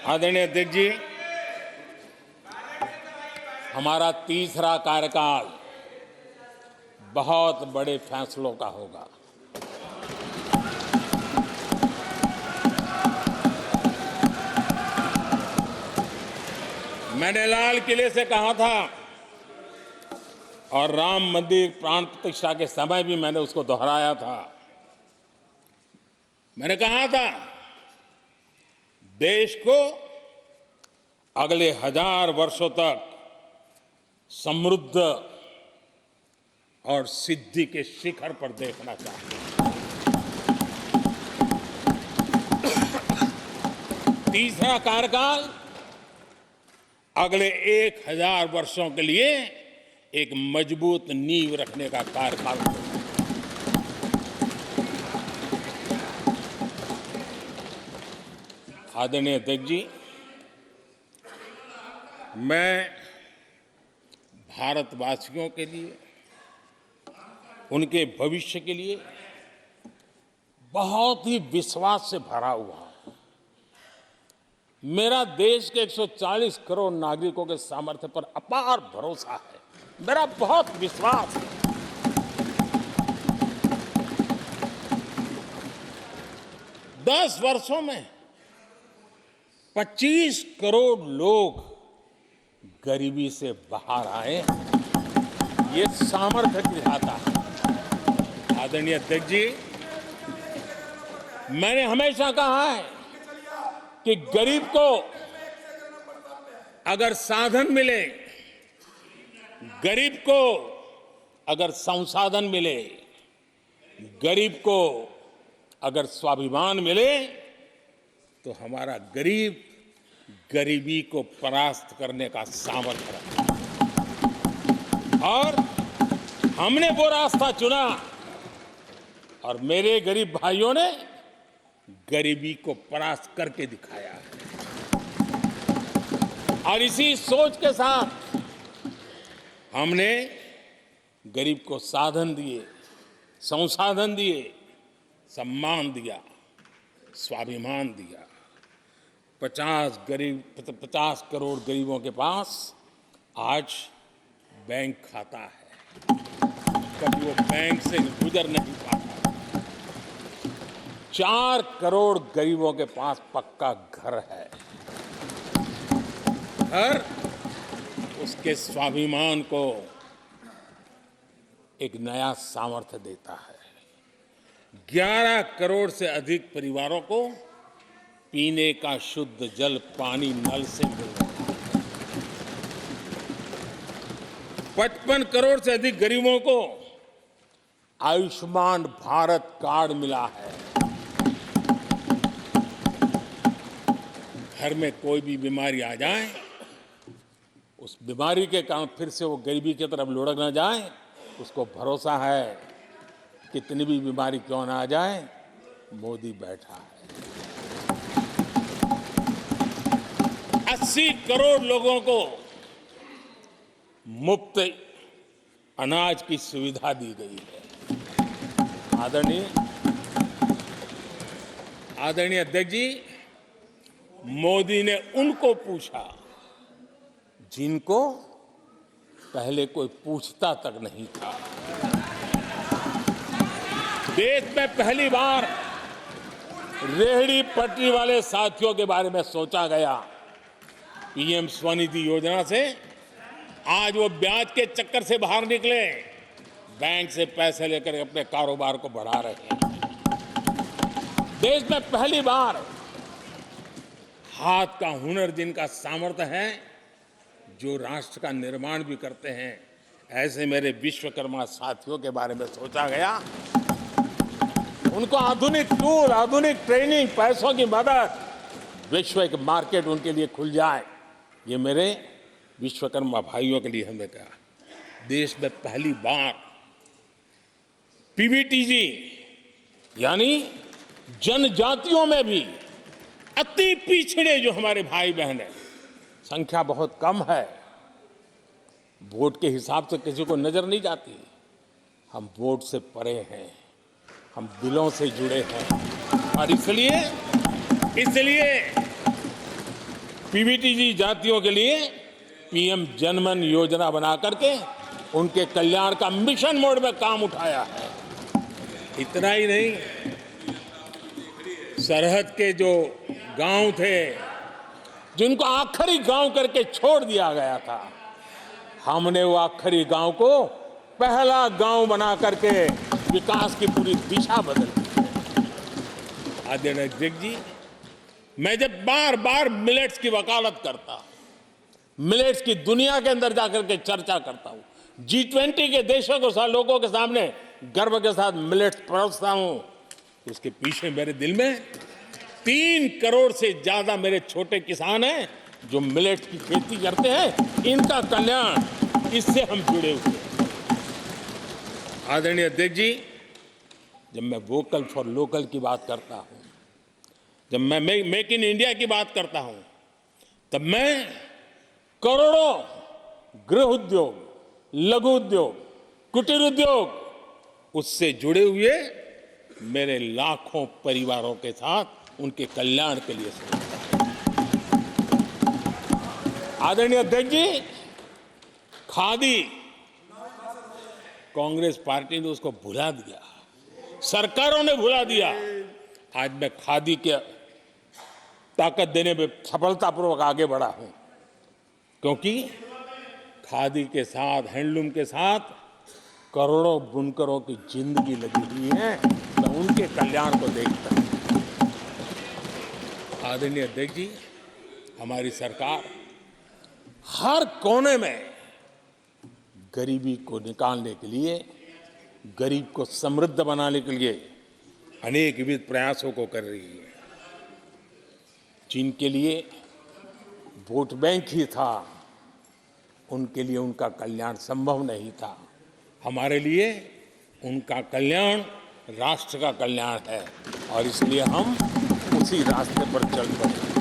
आदरणीय अध्यक्ष जी, हमारा तीसरा कार्यकाल बहुत बड़े फैसलों का होगा। मैंने लाल किले से कहा था और राम मंदिर प्राण प्रतिष्ठा के समय भी मैंने उसको दोहराया था। मैंने कहा था देश को अगले 1000 वर्षों तक समृद्ध और सिद्धि के शिखर पर देखना चाहिए। तीसरा कार्यकाल अगले 1000 वर्षों के लिए एक मजबूत नींव रखने का कार्यकाल होगा। आदरणीय अध्यक्ष जी, मैं भारतवासियों के लिए, उनके भविष्य के लिए बहुत ही विश्वास से भरा हुआ हूं। मेरा देश के 140 करोड़ नागरिकों के सामर्थ्य पर अपार भरोसा है। मेरा बहुत विश्वास है। दस वर्षों में 25 करोड़ लोग गरीबी से बाहर आए, ये सामर्थ्य दिखाता है। आदरणीय अध्यक्ष जी, मैंने हमेशा कहा है कि गरीब को अगर साधन मिले, गरीब को अगर संसाधन मिले, गरीब को अगर स्वाभिमान मिले, तो हमारा गरीब गरीबी को परास्त करने का सामर्थ्य रखता है। और हमने वो रास्ता चुना और मेरे गरीब भाइयों ने गरीबी को परास्त करके दिखाया है। और इसी सोच के साथ हमने गरीब को साधन दिए, संसाधन दिए, सम्मान दिया, स्वाभिमान दिया। 50 करोड़ गरीबों के पास आज बैंक खाता है। कभी वो बैंक से गुजर नहीं पाता। 4 करोड़ गरीबों के पास पक्का घर है। घर उसके स्वाभिमान को एक नया सामर्थ्य देता है। 11 करोड़ से अधिक परिवारों को पीने का शुद्ध जल पानी नल से मिल रहा है। 55 करोड़ से अधिक गरीबों को आयुष्मान भारत कार्ड मिला है। घर में कोई भी बीमारी आ जाए, उस बीमारी के कारण फिर से वो गरीबी की तरफ लुढ़क न जाए, उसको भरोसा है कितनी भी बीमारी क्यों ना आ जाए, मोदी बैठा है। 80 करोड़ लोगों को मुफ्त अनाज की सुविधा दी गई है। आदरणीय अध्यक्ष जी, मोदी ने उनको पूछा जिनको पहले कोई पूछता तक नहीं था। देश में पहली बार रेहड़ी पटरी वाले साथियों के बारे में सोचा गया। पीएम स्वनिधि योजना से आज वो ब्याज के चक्कर से बाहर निकले, बैंक से पैसे लेकर अपने कारोबार को बढ़ा रहे हैं। देश में पहली बार हाथ का हुनर जिनका सामर्थ्य है, जो राष्ट्र का निर्माण भी करते हैं, ऐसे मेरे विश्वकर्मा साथियों के बारे में सोचा गया। उनको आधुनिक टूल, आधुनिक ट्रेनिंग, पैसों की मदद, वैश्विक मार्केट उनके लिए खुल जाए, ये मेरे विश्वकर्मा भाइयों के लिए हमने कहा। देश में पहली बार पीवीटीजी यानी जनजातियों में भी अति पिछड़े जो हमारे भाई बहन हैं, संख्या बहुत कम है, वोट के हिसाब से किसी को नजर नहीं जाती। हम वोट से परे हैं, हम दिलों से जुड़े हैं और इसलिए पीवीटीजी जातियों के लिए पीएम जनमन योजना बना करके उनके कल्याण का मिशन मोड में काम उठाया है। इतना ही नहीं, सरहद के जो गांव थे जिनको आखिरी गांव करके छोड़ दिया गया था, हमने वो आखिरी गांव को पहला गांव बना करके विकास की पूरी दिशा बदल दी। आदरणीय अध्यक्ष जी, मैं जब बार बार मिलेट्स की वकालत करता हूं, मिलेट्स की दुनिया के अंदर जाकर के चर्चा करता हूं, G20 के देशों को लोगों के सामने गर्व के साथ मिलेट्स परोसता हूं, उसके पीछे मेरे दिल में 3 करोड़ से ज्यादा मेरे छोटे किसान हैं जो मिलेट्स की खेती करते हैं। इनका कल्याण, इससे हम जुड़े हुए हैं। आदरणीय अध्यक्ष जी, जब मैं वोकल फॉर लोकल की बात करता हूं, जब मैं मेक इन इंडिया की बात करता हूं, तब मैं करोड़ों गृह उद्योग, लघु उद्योग, कुटीर उद्योग, उससे जुड़े हुए मेरे लाखों परिवारों के साथ उनके कल्याण के लिए सोचता हूं। आदरणीय अध्यक्ष जी, खादी, कांग्रेस पार्टी ने उसको भुला दिया, सरकारों ने भुला दिया। आज मैं खादी के ताकत देने में सफलतापूर्वक आगे बढ़ा हूं, क्योंकि खादी के साथ, हैंडलूम के साथ करोड़ों बुनकरों की जिंदगी लगी हुई है। मैं उनके कल्याण को देखता हूं। आदरणीय अध्यक्ष जी, हमारी सरकार हर कोने में गरीबी को निकालने के लिए, गरीब को समृद्ध बनाने के लिए अनेक विविध प्रयासों को कर रही है। जिनके लिए वोट बैंक ही था, उनके लिए उनका कल्याण संभव नहीं था। हमारे लिए उनका कल्याण राष्ट्र का कल्याण है और इसलिए हम उसी रास्ते पर चल पड़े।